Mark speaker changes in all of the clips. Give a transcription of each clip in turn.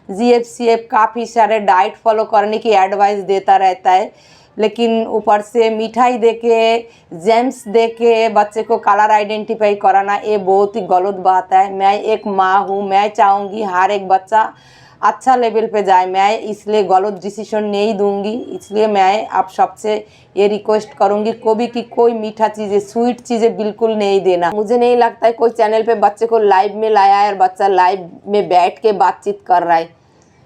Speaker 1: GFCF काफ़ी सारे diet follow करने की एडवाइस देता रहता है, लेकिन ऊपर से मिठाई दे के, जेम्स दे के बच्चे को कलर आइडेंटिफाई कराना, ये बहुत ही गलत बात है। मैं एक माँ हूँ, मैं चाहूँगी हर एक बच्चा अच्छा लेवल पे जाए, मैं इसलिए गलत डिसीजन नहीं दूंगी। इसलिए मैं आप सबसे ये रिक्वेस्ट करूंगी कोई मीठा चीज़ें, स्वीट चीज़ें बिल्कुल नहीं देना। मुझे नहीं लगता है कोई चैनल पे बच्चे को लाइव में लाया है और बच्चा लाइव में बैठ के बातचीत कर रहा है।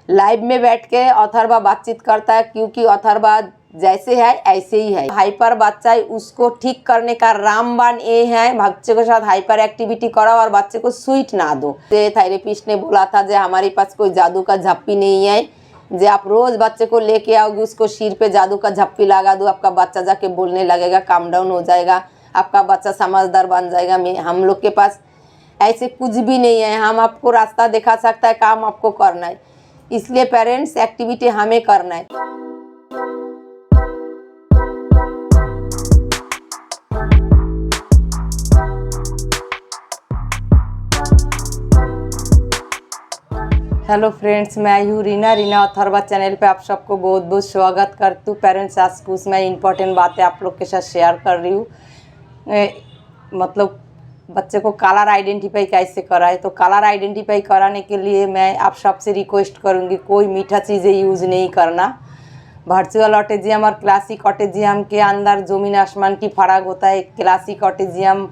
Speaker 1: लाइव में बैठ के अथर्वा बातचीत करता है, क्योंकि अथर्वा जैसे है ऐसे ही है। हाइपर बच्चा है, उसको ठीक करने का रामबाण ये है, बच्चे के साथ हाइपर एक्टिविटी करो और बच्चे को स्वीट ना दो। थेरेपिस्ट ने बोला था जो हमारे पास कोई जादू का झप्पी नहीं है, जो आप रोज़ बच्चे को लेके आओगे, उसको सिर पे जादू का झप्पी लगा दो, आपका बच्चा जाके बोलने लगेगा, काम डाउन हो जाएगा, आपका बच्चा समझदार बन जाएगा। हम लोग के पास ऐसे कुछ भी नहीं है। हम आपको रास्ता दिखा सकता है, काम आपको करना है। इसलिए पेरेंट्स एक्टिविटी हमें करना है। हेलो फ्रेंड्स, मैं हूँ रीना अथर्वा चैनल पे आप सबको बहुत बहुत स्वागत करती हूँ। पेरेंट्स आज कुछ मैं इम्पोर्टेंट बातें आप लोग के साथ शेयर कर रही हूँ। मतलब बच्चे को कलर आइडेंटिफाई कैसे कराए, तो कलर आइडेंटिफाई कराने के लिए मैं आप सबसे रिक्वेस्ट करूँगी कोई मीठा चीज़ें यूज़ नहीं करना। वर्चुअल ऑटिज्म और क्लासिक ऑटिज्म के अंदर ज़मीन आसमान की फ़र्क होता है। क्लासिक ऑटिज्म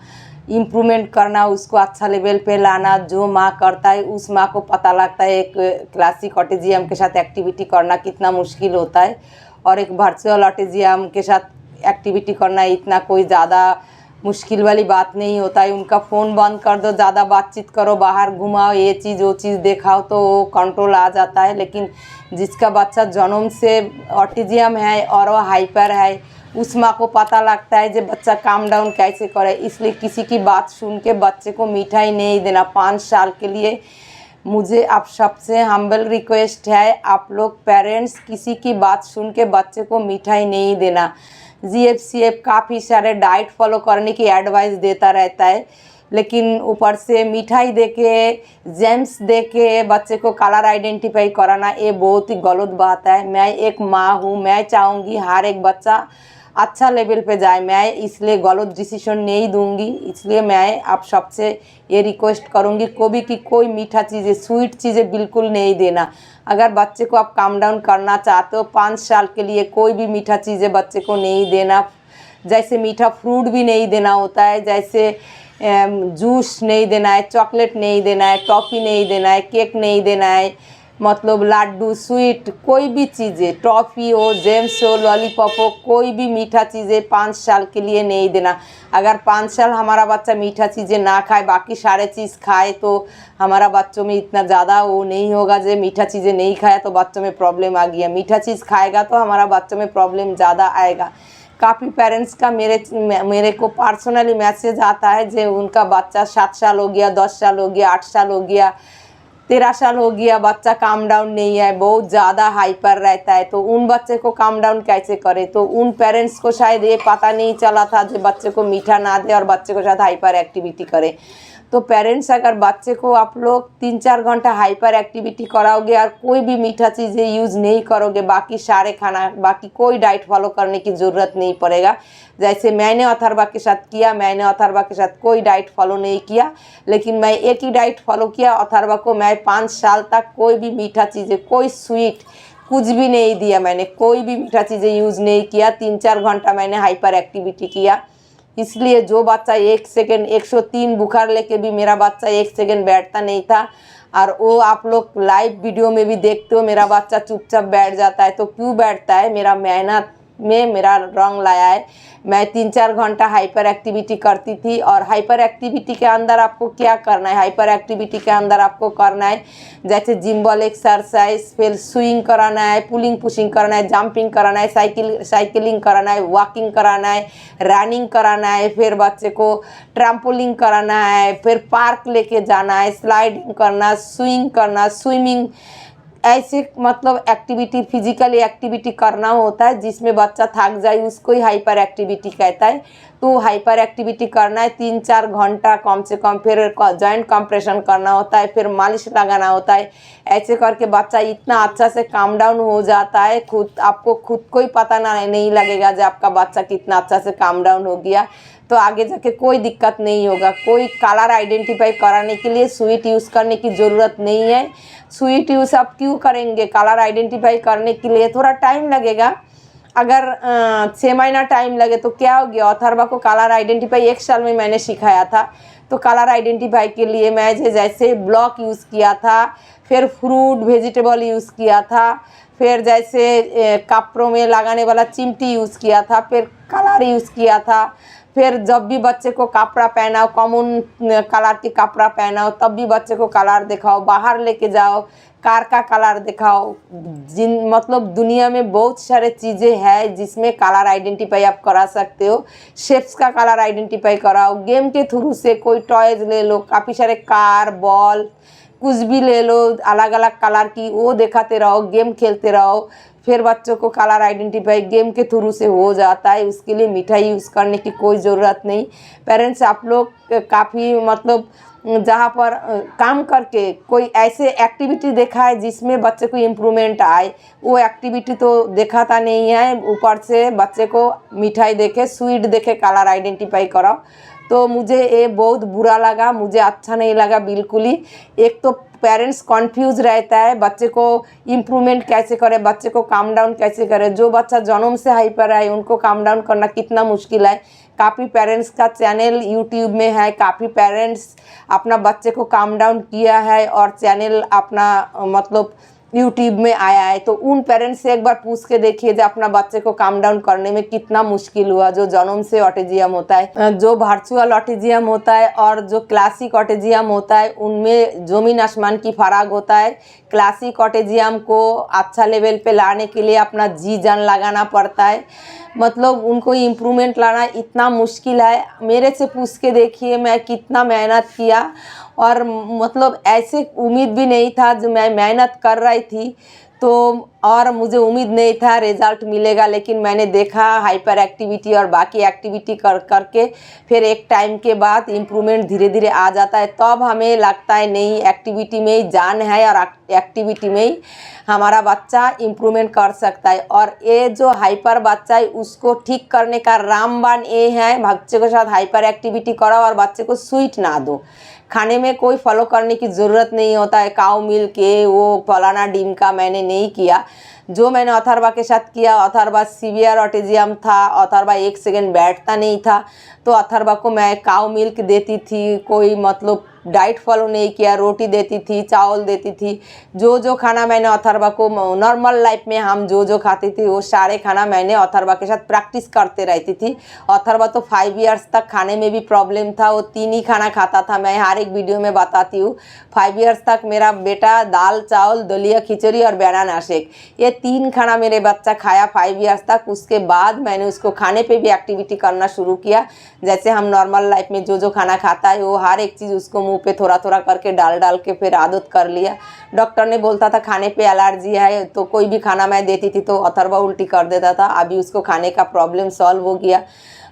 Speaker 1: इम्प्रूवमेंट करना, उसको अच्छा लेवल पे लाना, जो माँ करता है उस माँ को पता लगता है एक क्लासिक ऑटिज्म के साथ एक्टिविटी करना कितना मुश्किल होता है, और एक वर्चुअल ऑटिज्म के साथ एक्टिविटी करना इतना कोई ज़्यादा मुश्किल वाली बात नहीं होता है। उनका फ़ोन बंद कर दो, ज़्यादा बातचीत करो, बाहर घुमाओ, ये चीज़ वो चीज़ दिखाओ तो वो कंट्रोल आ जाता है। लेकिन जिसका बच्चा जन्म से ऑटिज्म है और वो हाइपर है, उस माँ को पता लगता है जो बच्चा काम डाउन कैसे करे। इसलिए किसी की बात सुन के बच्चे को मिठाई नहीं देना 5 साल के लिए। मुझे आप सबसे हम्बल रिक्वेस्ट है, आप लोग पेरेंट्स किसी की बात सुन के बच्चे को मिठाई नहीं देना। GFCF काफ़ी सारे डाइट फॉलो करने की एडवाइस देता रहता है, लेकिन ऊपर से मिठाई दे के, जेम्स दे के बच्चे को कलर आइडेंटिफाई कराना, ये बहुत ही गलत बात है। मैं एक माँ हूँ, मैं चाहूँगी हर एक बच्चा अच्छा लेवल पे जाए, मैं इसलिए गलत डिसीजन नहीं दूंगी। इसलिए मैं आप सबसे ये रिक्वेस्ट करूंगी कोई मीठा चीज़ें, स्वीट चीज़ें बिल्कुल नहीं देना। अगर बच्चे को आप काम डाउन करना चाहते हो 5 साल के लिए, कोई भी मीठा चीज़ें बच्चे को नहीं देना। जैसे मीठा फ्रूट भी नहीं देना होता है, जैसे जूस नहीं देना है, चॉकलेट नहीं देना है, टॉफ़ी नहीं देना है, केक नहीं देना है, मतलब लड्डू, स्वीट, कोई भी चीज़ें, टॉफ़ी हो, जेम्स हो, लॉलीपॉप हो, कोई भी मीठा चीज़ें 5 साल के लिए नहीं देना। अगर 5 साल हमारा बच्चा मीठा चीज़ें ना खाए, बाकी सारे चीज़ खाए, तो हमारा बच्चों में इतना ज़्यादा वो नहीं होगा। जो मीठा चीज़ें नहीं खाया तो बच्चों में प्रॉब्लम आ गया, मीठा चीज़ खाएगा तो हमारा बच्चों में प्रॉब्लम ज़्यादा आएगा। काफ़ी पेरेंट्स का मेरे को पर्सनली मैसेज आता है जो उनका बच्चा 7 साल हो गया, 10 साल हो गया, 8 साल हो गया, 13 साल हो गया, बच्चा काम डाउन नहीं है, बहुत ज़्यादा हाइपर रहता है, तो उन बच्चे को काम डाउन कैसे करे। तो उन पेरेंट्स को शायद ये पता नहीं चला था जो बच्चे को मीठा ना दे और बच्चे के साथ हाइपर एक्टिविटी करे। तो पेरेंट्स अगर बच्चे को आप लोग 3-4 घंटा हाइपर एक्टिविटी कराओगे और कोई भी मीठा चीज़ें यूज़ नहीं करोगे, बाकी सारे खाना, बाकी कोई डाइट फॉलो करने की ज़रूरत नहीं पड़ेगा। जैसे मैंने अथर्वा के साथ किया, मैंने अथर्वा के साथ कोई डाइट फॉलो नहीं किया, लेकिन मैं एक ही डाइट फॉलो किया। अथर्वा को मैं 5 साल तक कोई भी मीठा चीज़ें, कोई स्वीट कुछ भी नहीं दिया, मैंने कोई भी मीठा चीज़ें यूज़ नहीं किया। 3-4 घंटा मैंने हाइपर एक्टिविटी किया। इसलिए जो बच्चा 1 सेकेंड 103 बुखार लेके भी मेरा बच्चा 1 सेकेंड बैठता नहीं था, और वो आप लोग लाइव वीडियो में भी देखते हो मेरा बच्चा चुपचाप बैठ जाता है। तो क्यों बैठता है? मेरा मेहनत में मेरा रंग लाया है। मैं 3-4 घंटा हाइपर एक्टिविटी करती थी, और हाइपर एक्टिविटी के अंदर आपको क्या करना है? हाइपर एक्टिविटी के अंदर आपको करना है जैसे जिम बॉल एक्सरसाइज, फिर स्विंग कराना है, पुलिंग पुशिंग कराना है, जंपिंग कराना है, साइकिलिंग कराना है, वॉकिंग कराना है, रनिंग कराना है, फिर बच्चे को ट्रैम्पोलिन कराना है, फिर पार्क लेके जाना है, स्लाइडिंग करना, स्विंग करना, स्विमिंग, ऐसे मतलब एक्टिविटी, फिजिकली एक्टिविटी करना होता है जिसमें बच्चा थक जाए, उसको ही हाइपर एक्टिविटी कहता है। तो हाइपर एक्टिविटी करना है 3-4 घंटा कम से कम, फिर जॉइंट कंप्रेशन करना होता है, फिर मालिश लगाना होता है। ऐसे करके बच्चा इतना अच्छा से काम डाउन हो जाता है, आपको खुद को ही पता नहीं लगेगा जब आपका बच्चा कितना अच्छा से काम डाउन हो गया। तो आगे जाके कोई दिक्कत नहीं होगा। कोई कलर आइडेंटिफाई कराने के लिए स्वीट यूज़ करने की ज़रूरत नहीं है। स्वीट यूज़ आप क्यों करेंगे? कलर आइडेंटिफाई करने के लिए थोड़ा टाइम लगेगा। अगर 6 महीना टाइम लगे तो क्या हो गया? अथर्वा को कलर आइडेंटिफाई 1 साल में मैंने सिखाया था। तो कलर आइडेंटिफाई के लिए मैं जैसे ब्लॉक यूज़ किया था, फिर फ्रूट वेजिटेबल यूज़ किया था, फिर जैसे कपड़ों में लगाने वाला चिमटी यूज़ किया था, फिर कलर यूज़ किया था। फिर जब भी बच्चे को कपड़ा पहनाओ, कॉमन कलर के कपड़ा पहनाओ, तब भी बच्चे को कलर दिखाओ। बाहर लेके जाओ, कार का कलर दिखाओ। मतलब दुनिया में बहुत सारे चीज़ें हैं जिसमें कलर आइडेंटिफाई आप करा सकते हो। शेप्स का कलर आइडेंटिफाई कराओ। गेम के थ्रू से कोई टॉयज ले लो, काफ़ी सारे कार, बॉल, कुछ भी ले लो अलग अलग कलर की, वो दिखाते रहो, गेम खेलते रहो। फिर बच्चों को कलर आइडेंटिफाई गेम के थ्रू से हो जाता है। उसके लिए मिठाई यूज़ करने की कोई ज़रूरत नहीं। पेरेंट्स आप लोग काफ़ी मतलब जहाँ पर काम करके कोई ऐसे एक्टिविटी देखा है जिसमें बच्चे को इम्प्रूवमेंट आए, वो एक्टिविटी तो दिखाता नहीं है। ऊपर से बच्चे को मिठाई देके, स्वीट देके कलर आइडेंटिफाई कराओ। तो मुझे ये बहुत बुरा लगा, मुझे अच्छा नहीं लगा बिल्कुल ही। एक तो पेरेंट्स कन्फ्यूज़ रहता है, बच्चे को इम्प्रूवमेंट कैसे करे, बच्चे को काम डाउन कैसे करे। जो बच्चा जन्म से हाइपर है उनको काम डाउन करना कितना मुश्किल है। काफ़ी पेरेंट्स का चैनल यूट्यूब में है, काफ़ी पेरेंट्स अपना बच्चे को काम डाउन किया है और चैनल अपना मतलब यूट्यूब में आया है। तो उन पेरेंट्स से एक बार पूछ के देखिए जो अपना बच्चे को काम डाउन करने में कितना मुश्किल हुआ। जो जन्म से ऑटिज्म होता है, जो वर्चुअल ऑटिज्म होता है और जो क्लासिक ऑटिज्म होता है, उनमें ज़मीन आसमान की फ़र्क होता है। क्लासिक ऑटिज्म को अच्छा लेवल पे लाने के लिए अपना जी जान लगाना पड़ता है। मतलब उनको इम्प्रूवमेंट लाना इतना मुश्किल है। मेरे से पूछ के देखिए मैं कितना मेहनत किया, और मतलब ऐसे उम्मीद भी नहीं था जो मैं मेहनत कर रही थी तो, और मुझे उम्मीद नहीं था रिज़ल्ट मिलेगा। लेकिन मैंने देखा हाइपर एक्टिविटी और बाकी एक्टिविटी करके फिर एक टाइम के बाद इम्प्रूवमेंट धीरे धीरे आ जाता है। तब हमें लगता है नहीं, एक्टिविटी में ही जान है और एक्टिविटी में ही हमारा बच्चा इम्प्रूवमेंट कर सकता है। और ये जो हाइपर बच्चा है उसको ठीक करने का रामबाण ये है, बच्चे के साथ हाइपर एक्टिविटी कराओ और बच्चे को स्वीट ना दो। खाने में कोई फॉलो करने की ज़रूरत नहीं होता है, काऊ मिल्क के वो फलाना डिम का मैंने नहीं किया। जो मैंने अथर्वा के साथ किया, अथर्वा सीवियर ऑटिज्म था, अथर्वा 1 सेकंड बैठता नहीं था, तो अथर्वा को मैं काऊ मिल्क देती थी। कोई मतलब डाइट फॉलो नहीं किया, रोटी देती थी, चावल देती थी। जो खाना मैंने अथर्वा को नॉर्मल लाइफ में हम जो खाती थी वो सारे खाना मैंने अथर्वा के साथ प्रैक्टिस करते रहती थी। अथर्वा तो 5 इयर्स तक खाने में भी प्रॉब्लम था, वो 3 ही खाना खाता था। मैं हर एक वीडियो में बताती हूँ 5 इयर्स तक मेरा बेटा दाल चावल, दलिया खिचड़ी और बनाना शेक, ये 3 खाना मेरे बच्चा खाया 5 इयर्स तक। उसके बाद मैंने उसको खाने पे भी एक्टिविटी करना शुरू किया। जैसे हम नॉर्मल लाइफ में जो खाना खाता है वो हर एक चीज़ उसको मुंह पे थोड़ा थोड़ा करके डाल के फिर आदत कर लिया। डॉक्टर ने बोलता था खाने पे एलर्जी है, तो कोई भी खाना मैं देती थी तो अथर्वा उल्टी कर देता था। अभी उसको खाने का प्रॉब्लम सॉल्व हो गया।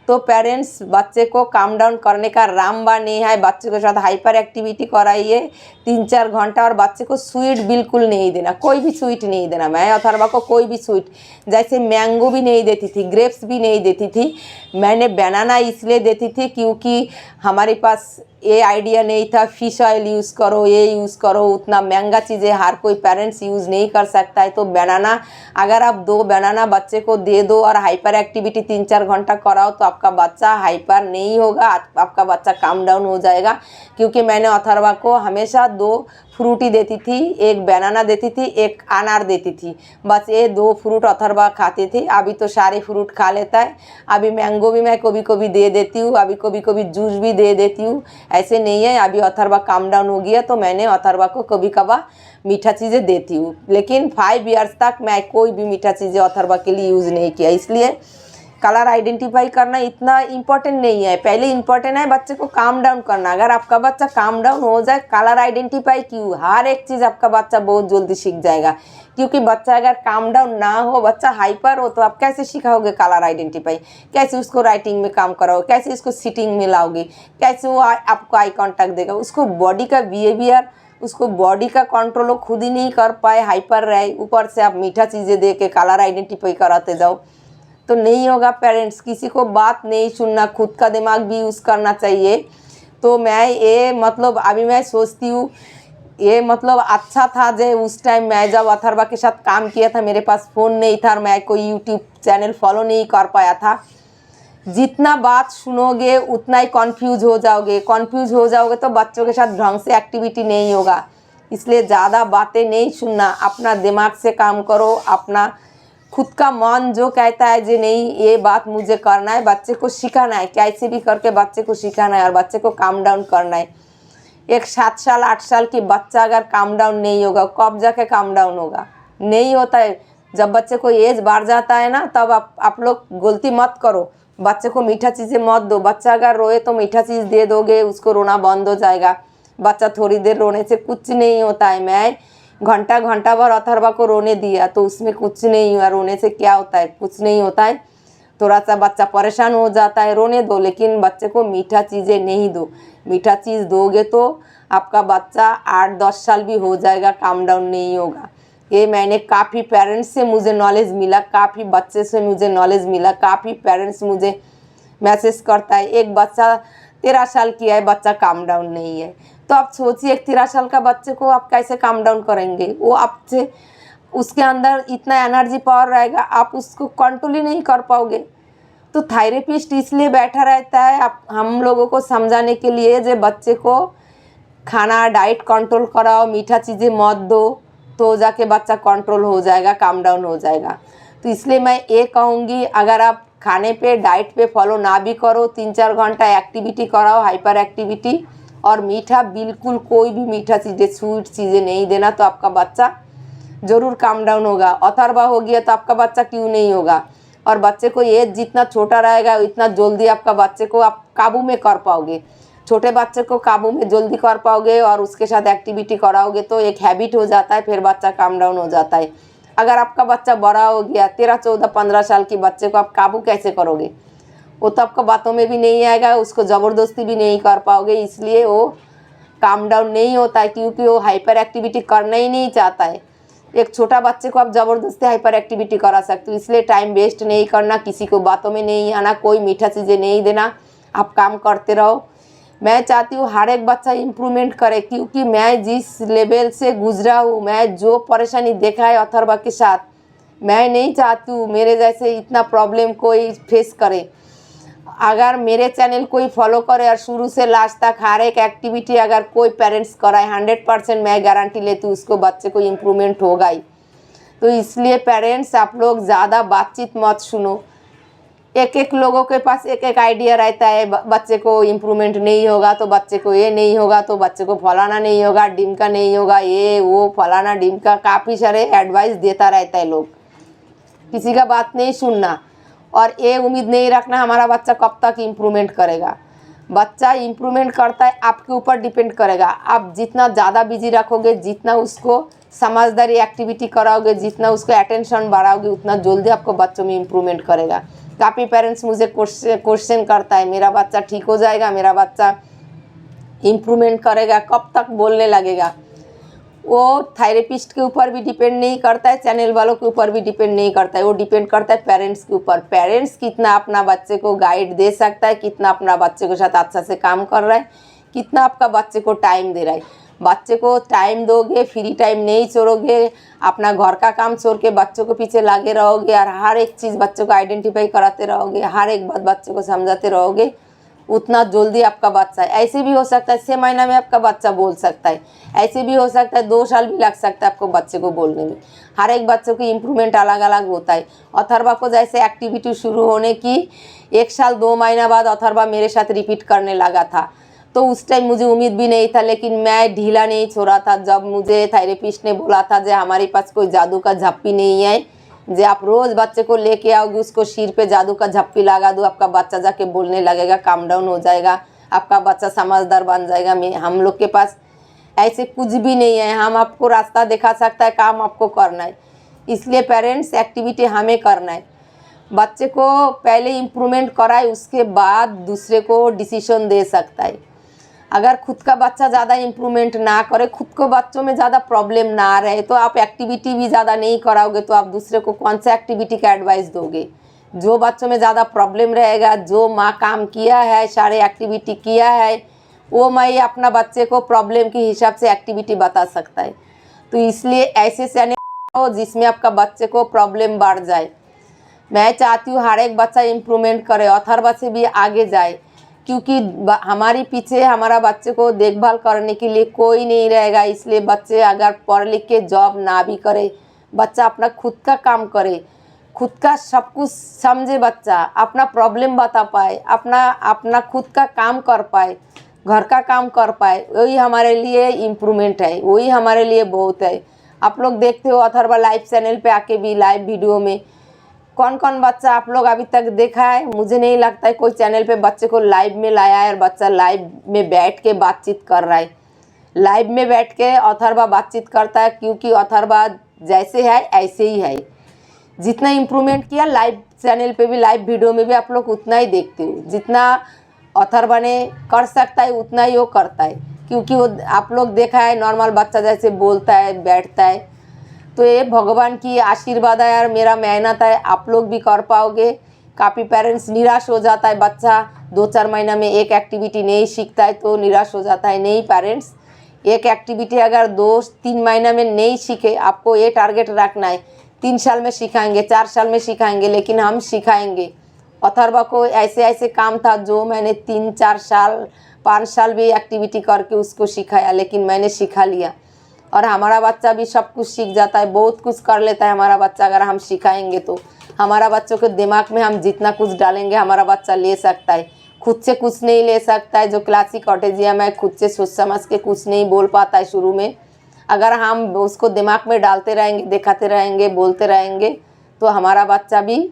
Speaker 1: तो पेरेंट्स बच्चे को काम डाउन करने का रामबाण ये है, बच्चे के साथ हाइपर एक्टिविटी कराइए 3-4 घंटा, और बच्चे को स्वीट बिल्कुल नहीं देना, कोई भी स्वीट नहीं देना। मैं अथर्वा को कोई भी स्वीट, जैसे मैंगो भी नहीं देती थी, ग्रेप्स भी नहीं देती थी। मैंने बनाना इसलिए देती थी क्योंकि हमारे पास ये आइडिया नहीं था फिश ऑयल यूज़ करो, ये यूज़ करो, उतना महंगा चीज़ें हर कोई पेरेंट्स यूज़ नहीं कर सकता है। तो बनाना अगर आप 2 बनाना बच्चे को दे दो और हाइपर एक्टिविटी 3-4 घंटा कराओ तो आपका बच्चा हाइपर नहीं होगा, आपका बच्चा काम डाउन हो जाएगा। क्योंकि मैंने अथर्वा को हमेशा 2 फ्रूटी देती थी, 1 बनाना देती थी, 1 अनार देती थी, बस ये 2 फ्रूट अथर्वा खाती थी। अभी तो सारे फ्रूट खा लेता है। अभी मैंगो भी मैं कभी कभी दे देती हूँ, अभी कभी कभी जूस भी दे देती हूँ, ऐसे नहीं है। अभी अथर्वा काम डाउन हो गया तो मैंने अथर्वा को कभी कभार मीठा चीज़ें देती हूँ। लेकिन 5 इयर्स तक मैं कोई भी मीठा चीज़ें अथर्वा के लिए यूज़ नहीं किया। इसलिए कलर आइडेंटिफाई करना इतना इम्पोर्टेंट नहीं है। पहले इम्पोर्टेंट है बच्चे को काम डाउन करना। अगर आपका बच्चा काम डाउन हो जाए, कलर आइडेंटिफाई क्यों, हर एक चीज़ आपका बच्चा बहुत जल्दी सीख जाएगा। क्योंकि बच्चा अगर काम डाउन ना हो, बच्चा हाइपर हो, तो आप कैसे सिखाओगे कलर आइडेंटिफाई, कैसे उसको राइटिंग में काम कराओगे, कैसे उसको सिटिंग में लाओगे, कैसे वो आपको आई कॉन्टैक्ट देगा। उसको बॉडी का बिहेवियर, उसको बॉडी का कंट्रोल वो खुद ही नहीं कर पाए, हाइपर रहे, ऊपर से आप मीठा चीज़ें दे के कलर आइडेंटिफाई कराते जाओ तो नहीं होगा। पेरेंट्स किसी को बात नहीं सुनना, खुद का दिमाग भी यूज़ करना चाहिए। तो मैं ये मतलब अभी मैं सोचती हूँ ये मतलब अच्छा था जे उस टाइम मैं जब अथर्वा के साथ काम किया था, मेरे पास फ़ोन नहीं था और मैं कोई यूट्यूब चैनल फॉलो नहीं कर पाया था। जितना बात सुनोगे उतना ही कन्फ्यूज हो जाओगे, कन्फ्यूज हो जाओगे तो बच्चों के साथ ढंग से एक्टिविटी नहीं होगा। इसलिए ज़्यादा बातें नहीं सुनना, अपना दिमाग से काम करो, अपना खुद का मन जो कहता है जे नहीं ये बात मुझे करना है, बच्चे को सिखाना है, कैसे भी करके बच्चे को सिखाना है और बच्चे को काम डाउन करना है। एक 7 साल 8 साल की बच्चा अगर काम डाउन नहीं होगा, कब जाके काम डाउन होगा, नहीं होता है। जब बच्चे को एज बढ़ जाता है ना, तब आप लोग गलती मत करो, बच्चे को मीठा चीज़ें मत दो। बच्चा अगर रोए तो मीठा चीज़ दे दोगे, उसको रोना बंद हो जाएगा। बच्चा थोड़ी देर रोने से कुछ नहीं होता है। मैं घंटा भर अथर्वा को रोने दिया तो उसमें कुछ नहीं हुआ। रोने से क्या होता है, कुछ नहीं होता है। थोड़ा सा बच्चा परेशान हो जाता है, रोने दो, लेकिन बच्चे को मीठा चीज़ें नहीं दो। मीठा चीज़ दोगे तो आपका बच्चा 8-10 साल भी हो जाएगा, काम डाउन नहीं होगा। ये मैंने काफ़ी पेरेंट्स से मुझे नॉलेज मिला, काफ़ी बच्चे से मुझे नॉलेज मिला, काफ़ी पेरेंट्स मुझे मैसेज करता है एक बच्चा 13 साल की है, बच्चा काम डाउन नहीं है। तो आप सोचिए एक 13 साल का बच्चे को आप कैसे काम डाउन करेंगे। वो आपसे, उसके अंदर इतना एनर्जी पावर रहेगा, आप उसको कंट्रोल ही नहीं कर पाओगे। तो थेरेपिस्ट इसलिए बैठा रहता है आप हम लोगों को समझाने के लिए, जो बच्चे को खाना डाइट कंट्रोल कराओ, मीठा चीज़ें मत दो, तो जाके बच्चा कंट्रोल हो जाएगा, काम डाउन हो जाएगा। तो इसलिए मैं ये कहूँगी, अगर आप खाने पे डाइट पे फॉलो ना भी करो, 3-4 घंटा एक्टिविटी कराओ, हाइपर एक्टिविटी, और मीठा बिल्कुल कोई भी मीठा चीज़ें, स्वीट चीज़ें नहीं देना, तो आपका बच्चा ज़रूर काम डाउन होगा। अथर्वा हो गया तो आपका बच्चा क्यों नहीं होगा। और बच्चे को एज जितना छोटा रहेगा उतना जल्दी आपका बच्चे को आप काबू में कर पाओगे। छोटे बच्चे को काबू में जल्दी कर पाओगे और उसके साथ एक्टिविटी कराओगे तो एक हैबिट हो जाता है, फिर बच्चा काम डाउन हो जाता है। अगर आपका बच्चा बड़ा हो गया, 13, 14, 15 साल के बच्चे को आप काबू कैसे करोगे। वो तो आपको बातों में भी नहीं आएगा, उसको ज़बरदस्ती भी नहीं कर पाओगे। इसलिए वो काम डाउन नहीं होता है, क्योंकि वो हाइपर एक्टिविटी करना ही नहीं चाहता है। एक छोटा बच्चे को आप ज़बरदस्ती हाइपर एक्टिविटी करा सकते हो। इसलिए टाइम वेस्ट नहीं करना, किसी को बातों में नहीं आना, कोई मीठा चीज़ें नहीं देना, आप काम करते रहो। मैं चाहती हूँ हर एक बच्चा इम्प्रूवमेंट करे, क्योंकि मैं जिस लेवल से गुजरा हूँ, मैं जो परेशानी देखा है अथर्वा के साथ, मैं नहीं चाहती हूँ मेरे जैसे इतना प्रॉब्लम कोई फेस करे। अगर मेरे चैनल कोई फॉलो करे और शुरू से लास्ट तक हर एक एक्टिविटी अगर कोई पेरेंट्स कराए, 100% मैं गारंटी लेती हूँ उसको बच्चे को इम्प्रूवमेंट होगा ही। तो इसलिए पेरेंट्स आप लोग ज़्यादा बातचीत मत सुनो। एक लोगों के पास एक आइडिया रहता है, बच्चे को इम्प्रूवमेंट नहीं होगा तो बच्चे को ये नहीं होगा, तो बच्चे को फलाना नहीं होगा, डिमका नहीं होगा, ये वो फलाना डिमका, काफ़ी सारे एडवाइस देता रहता है लोग। किसी का बात नहीं सुनना और ये उम्मीद नहीं रखना हमारा बच्चा कब तक इम्प्रूवमेंट करेगा। बच्चा इम्प्रूवमेंट करता है आपके ऊपर डिपेंड करेगा। आप जितना ज़्यादा बिजी रखोगे, जितना उसको समझदारी एक्टिविटी कराओगे, जितना उसको अटेंशन बढ़ाओगे, उतना जल्दी आपको बच्चों में इम्प्रूवमेंट करेगा। काफ़ी पेरेंट्स मुझे क्वेश्चन करता है, मेरा बच्चा ठीक हो जाएगा, मेरा बच्चा इम्प्रूवमेंट करेगा, कब तक बोलने लगेगा। वो थेरेपिस्ट के ऊपर भी डिपेंड नहीं करता है, चैनल वालों के ऊपर भी डिपेंड नहीं करता है, वो डिपेंड करता है पेरेंट्स के ऊपर। पेरेंट्स कितना अपना बच्चे को गाइड दे सकता है, कितना अपना बच्चे के साथ अच्छा से काम कर रहा है, कितना आपका बच्चे को टाइम दे रहा है। बच्चे को टाइम दोगे, फ्री टाइम नहीं छोड़ोगे, अपना घर का काम छोड़ के बच्चों के पीछे लगे रहोगे और हर एक चीज़ बच्चों को आइडेंटिफाई कराते रहोगे, हर एक बात बच्चों को समझाते रहोगे, उतना जल्दी आपका बच्चा है। ऐसे भी हो सकता है 6 महीना में आपका बच्चा बोल सकता है, ऐसे भी हो सकता है 2 साल भी लग सकता है आपको बच्चे को बोलने में। हर एक बच्चों की इम्प्रूवमेंट अलग अलग होता है। अथर्वा को जैसे एक्टिविटी शुरू होने की 1 साल 2 महीना बाद अथर्वा मेरे साथ रिपीट करने लगा था, तो उस टाइम मुझे उम्मीद भी नहीं था, लेकिन मैं ढीला नहीं छोड़ा था। जब मुझे थेरेपिस्ट ने बोला था कि हमारे पास कोई जादू का झप्पी नहीं है, जो आप रोज़ बच्चे को लेके आओगे, उसको सिर पे जादू का झप्पी लगा दो, आपका बच्चा जाके बोलने लगेगा, काम डाउन हो जाएगा, आपका बच्चा समझदार बन जाएगा। हम लोग के पास ऐसे कुछ भी नहीं है। हम आपको रास्ता दिखा सकता है, काम आपको करना है। इसलिए पेरेंट्स एक्टिविटी हमें करना है। बच्चे को पहले इम्प्रूवमेंट कराए, उसके बाद दूसरे को डिसीजन दे सकता है। अगर खुद का बच्चा ज़्यादा इम्प्रूवमेंट ना करे, खुद को बच्चों में ज़्यादा प्रॉब्लम ना रहे, तो आप एक्टिविटी भी ज़्यादा नहीं कराओगे, तो आप दूसरे को कौन सा एक्टिविटी का एडवाइस दोगे। जो बच्चों में ज़्यादा प्रॉब्लम रहेगा, जो माँ काम किया है, सारे एक्टिविटी किया है, वो मैं अपना बच्चे को प्रॉब्लम के हिसाब से एक्टिविटी बता सकता है। तो इसलिए ऐसे चैनल हो जिसमें आपका बच्चे को प्रॉब्लम बढ़ जाए। मैं चाहती हूँ हर एक बच्चा इम्प्रूवमेंट करे, अथर्वा से भी आगे जाए, क्योंकि हमारी पीछे हमारा बच्चे को देखभाल करने के लिए कोई नहीं रहेगा। इसलिए बच्चे अगर पढ़ लिख के जॉब ना भी करे, बच्चा अपना खुद का काम करे, खुद का सब कुछ समझे, बच्चा अपना प्रॉब्लम बता पाए, अपना खुद का काम कर पाए, घर का काम कर पाए, वही हमारे लिए इम्प्रूवमेंट है, वही हमारे लिए बहुत है। आप लोग देखते हो अथर्वा लाइव चैनल पे आके भी लाइव वीडियो में कौन कौन बच्चा आप लोग अभी तक देखा है। मुझे नहीं लगता है कोई चैनल पे बच्चे को लाइव में लाया है और बच्चा लाइव में बैठ के बातचीत कर रहा है। लाइव में बैठ के अथर्वा बातचीत करता है, क्योंकि अथर्वा जैसे है ऐसे ही है। जितना इम्प्रूवमेंट किया लाइव चैनल पे भी, लाइव वीडियो में भी आप लोग उतना ही देखते हो। जितना अथर्वा ने कर सकता है उतना ही वो करता है, क्योंकि वो आप लोग देखा है नॉर्मल बच्चा जैसे बोलता है, बैठता है। तो ये भगवान की आशीर्वाद है और मेरा मेहनत है, आप लोग भी कर पाओगे। काफ़ी पेरेंट्स निराश हो जाता है, बच्चा 2-4 महीना में एक एक्टिविटी नहीं सीखता है तो निराश हो जाता है। नहीं पेरेंट्स, एक एक्टिविटी अगर 2-3 महीना में नहीं सीखे, आपको ये टारगेट रखना है 3 साल में सिखाएंगे, 4 साल में सिखाएंगे, लेकिन हम सिखाएंगे। अथर्वा को ऐसे ऐसे काम था जो मैंने 3-4 साल 5 साल भी एक्टिविटी करके उसको सिखाया, लेकिन मैंने सिखा लिया। और हमारा बच्चा भी सब कुछ सीख जाता है, बहुत कुछ कर लेता है हमारा बच्चा अगर हम सिखाएंगे तो। हमारा बच्चों के दिमाग में हम जितना कुछ डालेंगे हमारा बच्चा ले सकता है। खुद से कुछ नहीं ले सकता है। जो क्लासिक ऑटिज्म है, खुद से सोच समझ के कुछ नहीं बोल पाता है शुरू में। अगर हम उसको दिमाग में डालते रहेंगे, दिखाते रहेंगे, बोलते रहेंगे, तो हमारा बच्चा भी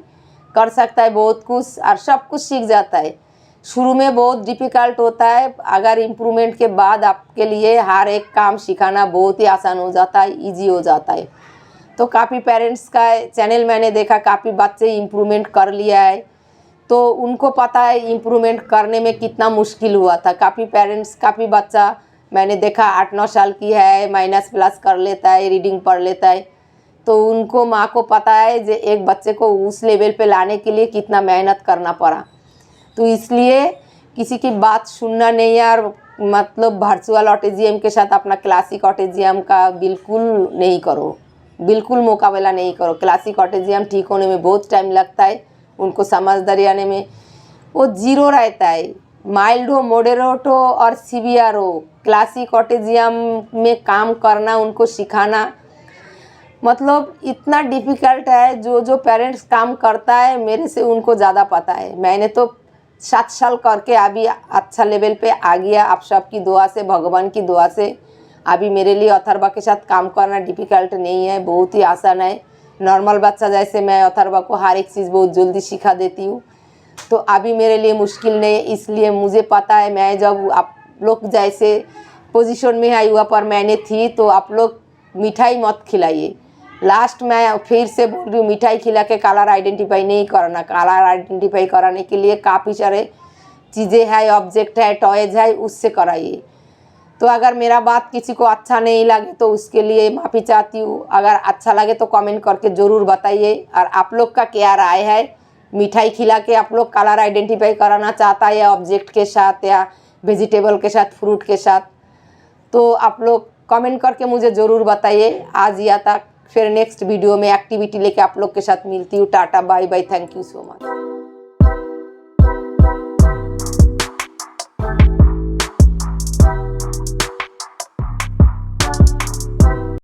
Speaker 1: कर सकता है बहुत कुछ और सब कुछ सीख जाता है। शुरू में बहुत डिफ़िकल्ट होता है, अगर इम्प्रूवमेंट के बाद आपके लिए हर एक काम सिखाना बहुत ही आसान हो जाता है, इजी हो जाता है। तो काफ़ी पेरेंट्स का चैनल मैंने देखा, काफ़ी बच्चे इम्प्रूवमेंट कर लिया है, तो उनको पता है इम्प्रूवमेंट करने में कितना मुश्किल हुआ था। काफ़ी पेरेंट्स, काफ़ी बच्चा मैंने देखा 8-9 साल की है, माइनस प्लस कर लेता है, रीडिंग पढ़ लेता है, तो उनको माँ को पता है जो एक बच्चे को उस लेवल पे लाने के लिए कितना मेहनत करना पड़ा। तो इसलिए किसी की बात सुनना नहीं है, और मतलब वर्चुअल ऑटिज्म के साथ अपना क्लासिक ऑटिज्म का बिल्कुल नहीं करो, बिल्कुल मुकाबला नहीं करो। क्लासिक ऑटिज्म ठीक होने में बहुत टाइम लगता है, उनको समझदारी आने में वो जीरो रहता है। माइल्ड हो, मॉडरेट हो और सीवियर हो, क्लासिक ऑटिज्म में काम करना, उनको सिखाना मतलब इतना डिफ़िकल्ट है। जो पेरेंट्स काम करता है मेरे से उनको ज़्यादा पता है। मैंने तो 7 साल करके अभी अच्छा लेवल पे आ गया, आप सबकी दुआ से, भगवान की दुआ से। अभी मेरे लिए अथर्वा के साथ काम करना डिफ़िकल्ट नहीं है, बहुत ही आसान है। नॉर्मल बच्चा जैसे मैं अथर्वा को हर एक चीज़ बहुत जल्दी सिखा देती हूँ, तो अभी मेरे लिए मुश्किल नहीं है। इसलिए मुझे पता है, मैं जब आप लोग जैसे पोजीशन में आई हुआ पर मैंने थी, तो आप लोग मिठाई मत खिलाइए। लास्ट मैं फिर से बोल रही हूँ, मिठाई खिला के कलर आइडेंटिफाई नहीं करना। कलर आइडेंटिफाई कराने के लिए काफ़ी सारे चीज़ें हैं, ऑब्जेक्ट है, टॉयज है, उससे कराइए। तो अगर मेरा बात किसी को अच्छा नहीं लगे तो उसके लिए माफ़ी चाहती हूँ। अगर अच्छा लगे तो कमेंट करके ज़रूर बताइए। और आप लोग का क्या राय है, मिठाई खिला के आप लोग कलर आइडेंटिफाई कराना चाहता है या ऑब्जेक्ट के साथ या वेजिटेबल के साथ, फ्रूट के साथ, तो आप लोग कमेंट करके मुझे ज़रूर बताइए। आज या तक फिर नेक्स्ट वीडियो में एक्टिविटी लेके आप लोग के साथ मिलती हूँ। Tata, bye bye, thank you so much.